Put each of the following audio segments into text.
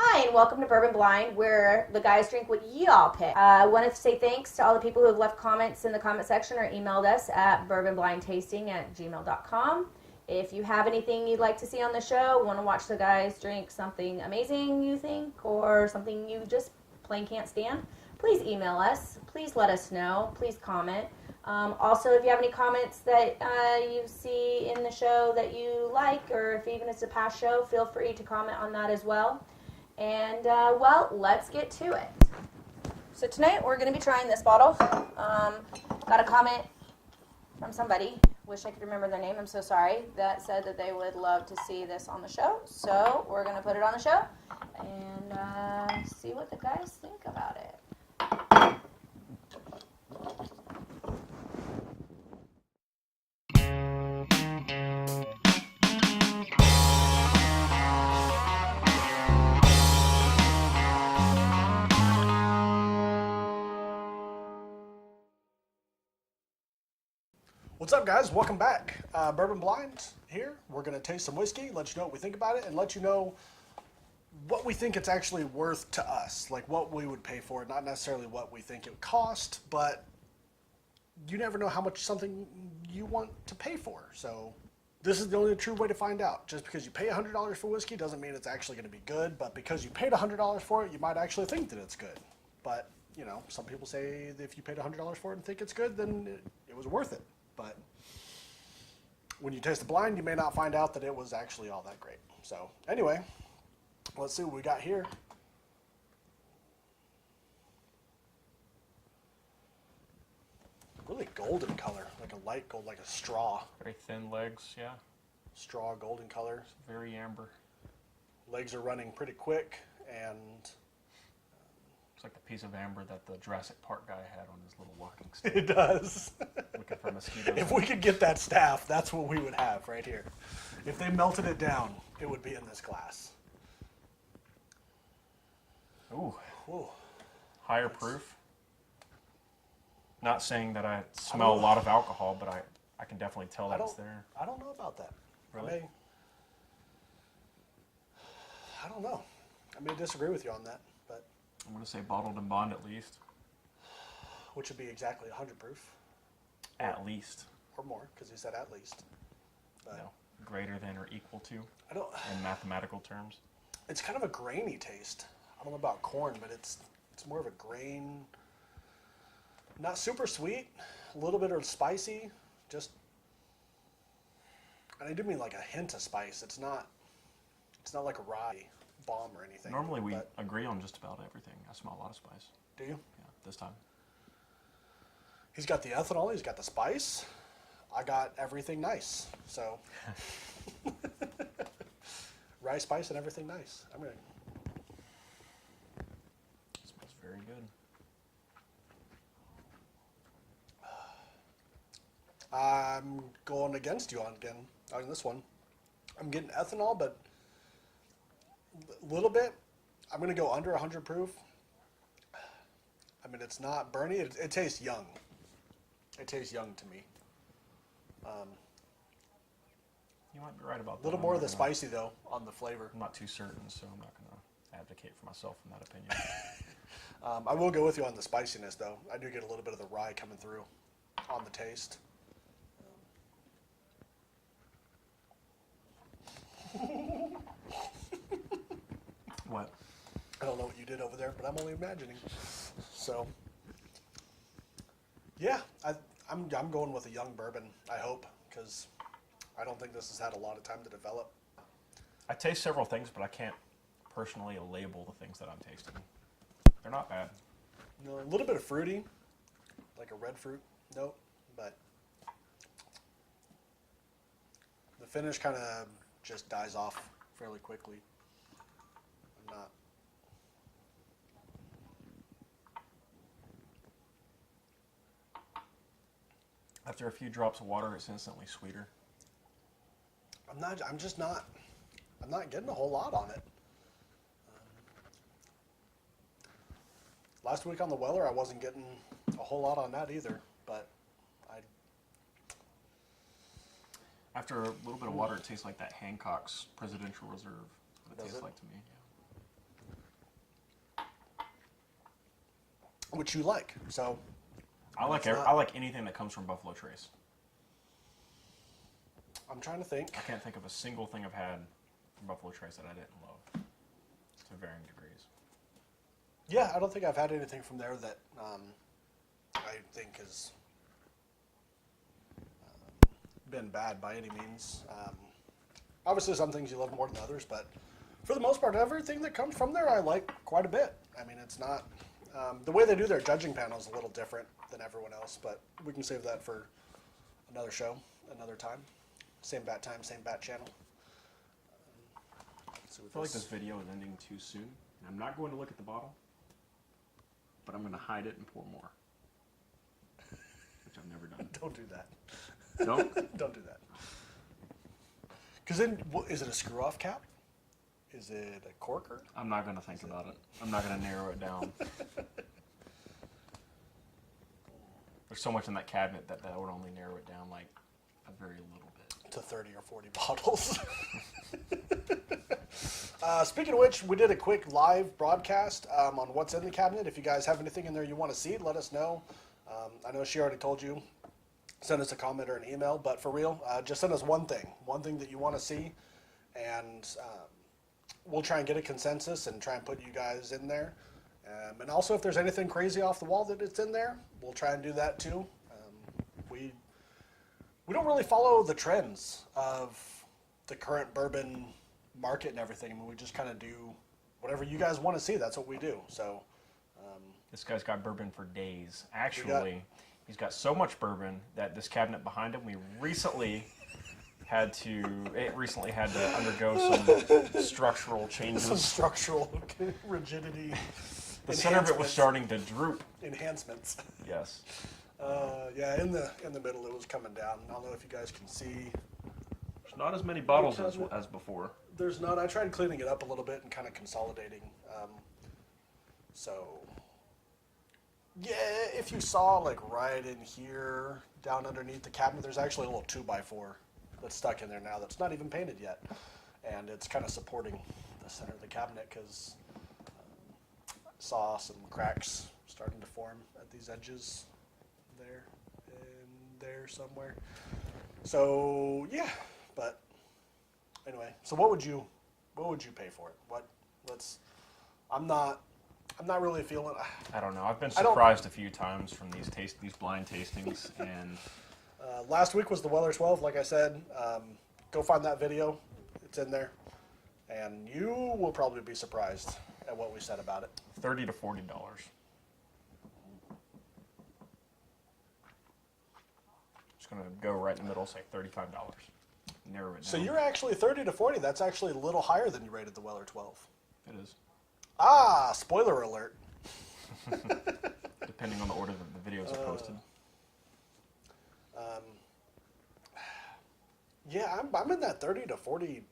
Hi, and welcome to Bourbon Blind, where the guys drink what y'all pick. I wanted to say thanks to all the people who have left comments in the comment section or emailed us at bourbonblindtasting@gmail.com. If you have anything you'd like to see on the show, want to watch the guys drink something amazing you think, or something you just plain can't stand, please email us. Please let us know. Please comment. Also, if you have any comments that you see in the show that you like, or if even it's a past show, feel free to comment on that as well. And, well, let's get to it. So tonight we're going to be trying this bottle. Got a comment from somebody, wish I could remember their name, I'm so sorry, that said that they would love to see this on the show. So we're going to put it on the show and see what the guys think about it. What's up, guys? Welcome back. Bourbon Blind here. We're going to taste some whiskey, let you know what we think about it, and let you know what we think it's actually worth to us, like what we would pay for it, not necessarily what we think it would cost, but you never know how much something you want to pay for. So this is the only true way to find out. Just because you pay $100 for whiskey doesn't mean it's actually going to be good, but because you paid $100 for it, you might actually think that it's good. But, you know, some people say that if you paid $100 for it and think it's good, then it was worth it. But when you taste the blind, you may not find out that it was actually all that great. So anyway, let's see what we got here. Really golden color, like a light gold, like a straw. Very thin legs, yeah. Straw golden color. It's very amber. Legs are running pretty quick, and It's like the piece of amber that the Jurassic Park guy had on his little walking stick. it does. Looking for mosquitoes. If we could get that staff, that's what we would have right here. If they melted it down, it would be in this glass. Ooh, Ooh. higher proof. Not saying that I smell a lot of alcohol, but I can definitely tell that it's there. I don't know about that. Really? I don't know. I may disagree with you on that, but I'm going to say bottled and bond at least. which would be exactly 100 proof At least. or more, because he said at least. But No. Greater than or equal to I don't. in mathematical terms. It's kind of a grainy taste. I don't know about corn, but it's more of a grain. Not super sweet, a little bit of spicy, just. And I do mean like a hint of spice. It's not like a rye bomb or anything. Normally we but- agree on just about everything. I smell a lot of spice. Do you? Yeah, this time. He's got the ethanol. He's got the spice. I got everything nice. So. Rye, spice, and everything nice. I'm gonna. It smells very good. I'm going against you on this one. I'm getting ethanol, but a little bit. I'm going to go under 100 proof. I mean, it's not burny. It tastes young. It tastes young to me. You might be right about A that. little more of the spicy, though, on the flavor. I'm not too certain, so I'm not going to advocate for myself in that opinion. I will go with you on the spiciness, though. I do get a little bit of the rye coming through on the taste. What? I don't know what you did over there, but I'm only imagining. So, yeah, I'm going with a young bourbon, I hope, because I don't think this has had a lot of time to develop. I taste several things, but I can't personally label the things that I'm tasting. They're not bad. You know, a little bit of fruity, like a red fruit note, but the finish kind of just dies off fairly quickly. I'm not. After a few drops of water, it's instantly sweeter. I'm just not. I'm not getting a whole lot on it. Last week on the Weller, I wasn't getting a whole lot on that either, but After a little bit of water, it tastes like that Hancock's Presidential Reserve. What it Does tastes it? like to me. Yeah. which you like. So I like It's not- I like anything that comes from Buffalo Trace. I'm trying to think. I can't think of a single thing I've had from Buffalo Trace that I didn't love, to varying degrees. Yeah, I don't think I've had anything from there that I think has been bad by any means. Obviously, some things you love more than others, but for the most part, everything that comes from there I like quite a bit. I mean, it's not the way they do their judging panel is a little different than everyone else, but we can save that for another show, another time. Same bat time, same bat channel. I feel like this video is ending too soon. I'm not going to look at the bottle, but I'm going to hide it and pour more, which I've never done. Don't do that. Don't? Don't do that. Because then, is it a screw-off cap? Is it a corker? I'm not going to think about it. I'm not going to narrow it down. There's so much in that cabinet that would only narrow it down like a very little bit. To 30 or 40 bottles. Speaking of which, we did a quick live broadcast on what's in the cabinet. If you guys have anything in there you want to see, let us know. I know she already told you. Send us a comment or an email, but for real, just send us one thing that you want to see, and we'll try and get a consensus and try and put you guys in there. And also, if there's anything crazy off the wall that it's in there, we'll try and do that too. We don't really follow the trends of the current bourbon market and everything. I mean, we just kind of do whatever you guys want to see. That's what we do. So, This guy's got bourbon for days. Actually, he's got so much bourbon that this cabinet behind him, it recently had to undergo some structural changes. some structural rigidity. The center of it was starting to droop. Enhancements. Yes. Yeah, in the middle it was coming down. I don't know if you guys can see. There's not as many bottles as before. There's not. I tried cleaning it up a little bit and kind of consolidating. So, yeah, if you saw like right in here, down underneath the cabinet, there's actually a little 2x4 that's stuck in there now that's not even painted yet. And it's kind of supporting the center of the cabinet because I saw some cracks starting to form at these edges. There and there somewhere. So yeah, but anyway. So what would you pay for it? I'm not really feeling. I don't know. I've been surprised a few times from these blind tastings, and last week was the Weller 12. Like I said, go find that video. It's in there, and you will probably be surprised at what we said about it. $30 to $40. Going to go right in the middle, say $35. Narrow it down. So you're actually 30 to 40. That's actually a little higher than you rated the Weller 12. It is. Ah, spoiler alert. Depending on the order that the videos are posted. Yeah, I'm in that $30 to $40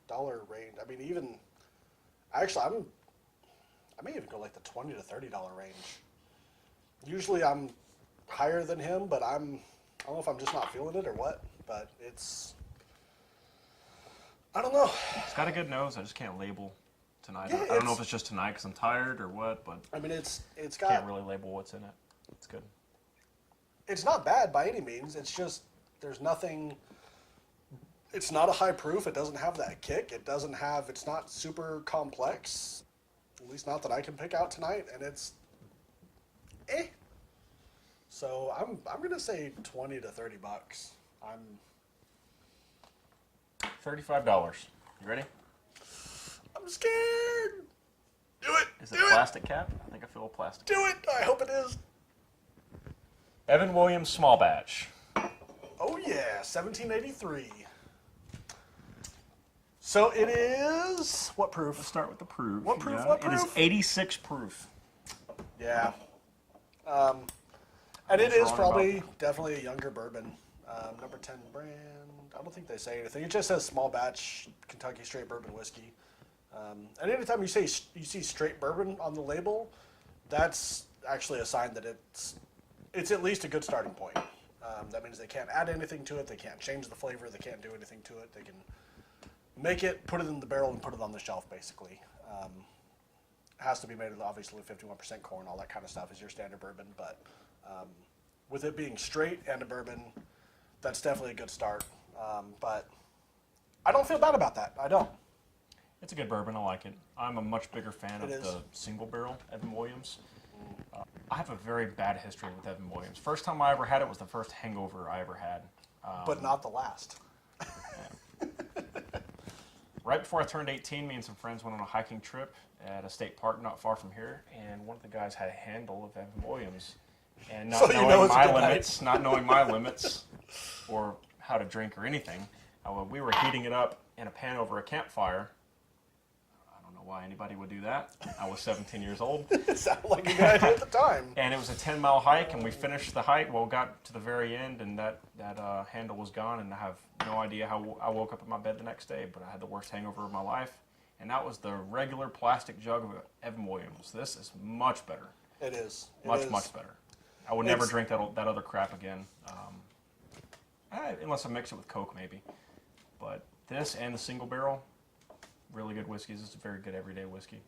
range. I mean, even actually, I may even go like the $20 to $30 range. Usually, I'm higher than him, but I don't know if I'm just not feeling it or what, but I don't know. It's got a good nose. I just can't label tonight. Yeah, I don't know if it's just tonight because I'm tired or what, but I mean, it's can't got. really label what's in it. It's good. It's not bad by any means. It's just there's nothing. It's not a high proof. It doesn't have that kick. It's not super complex. At least not that I can pick out tonight, and it's. So I'm gonna say $20 to $30. $35. You ready? I'm scared. Do it. Is it plastic cap? I think I feel a plastic. Do it. I hope it is. Evan Williams Small Batch. Oh yeah, 1783. So it is what proof? Let's start with the proof. What proof? Yeah. What It is proof? 86 proof. Yeah. And it What's is wrong probably definitely a younger bourbon. Number 10 brand. I don't think they say anything. It just says small batch Kentucky straight bourbon whiskey. And anytime you see straight bourbon on the label, that's actually a sign that it's at least a good starting point. That means they can't add anything to it. They can't change the flavor. They can't do anything to it. They can make it, put it in the barrel, and put it on the shelf, basically. has to be made with obviously 51% corn, all that kind of stuff is your standard bourbon. But with it being straight and a bourbon, that's definitely a good start. But I don't feel bad about that. I don't. It's a good bourbon. I like it. I'm a much bigger fan of It is. the single barrel Evan Williams. I have a very bad history with Evan Williams. First time I ever had it was the first hangover I ever had. But not the last. Right before I turned 18, me and some friends went on a hiking trip at a state park not far from here, and one of the guys had a handle of Evan Williams. And not So you know knowing it's a my good night. limits, not knowing my limits, or how to drink or anything, we were heating it up in a pan over a campfire. I don't know why anybody would do that. I was 17 years old. It sounded like a good idea at the time. And it was a 10-mile hike, and we finished the hike. Well, got to the very end, and that handle was gone, and I have no idea how I woke up in my bed the next day, but I had the worst hangover of my life, and that was the regular plastic jug of Evan Williams. This is much better. It is. It Much, is. much better. I would never drink that other crap again, unless I mix it with Coke, maybe. But this and the single barrel, really good whiskeys. It's a very good everyday whiskey.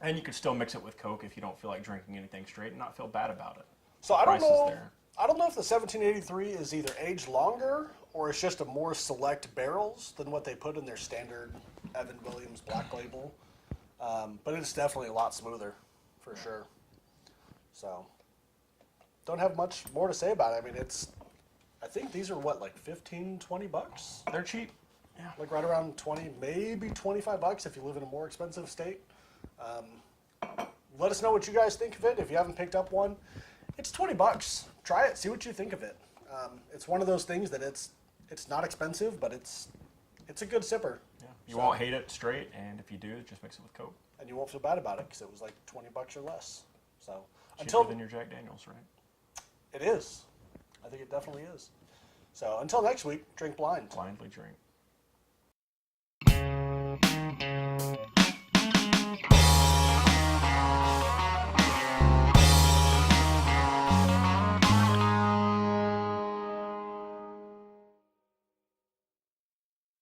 And you could still mix it with Coke if you don't feel like drinking anything straight and not feel bad about it. So I don't Price is know. there. I don't know if the 1783 is either aged longer or it's just a more select barrels than what they put in their standard Evan Williams Black Label. But it's definitely a lot smoother, for sure. So, don't have much more to say about it. I mean, I think these are what, like 15, 20 bucks? They're cheap. Yeah. Like right around 20, maybe 25 bucks if you live in a more expensive state. Let us know what you guys think of it. If you haven't picked up one, it's 20 bucks. Try it, see what you think of it. It's one of those things that it's not expensive, but it's a good sipper. Yeah. You won't hate it straight, and if you do, just mix it with Coke. And you won't feel bad about it because it was like 20 bucks or less. So Cheaper than your Jack Daniels, right? it is. I think it definitely is. So until next week, drink blind. Blindly drink.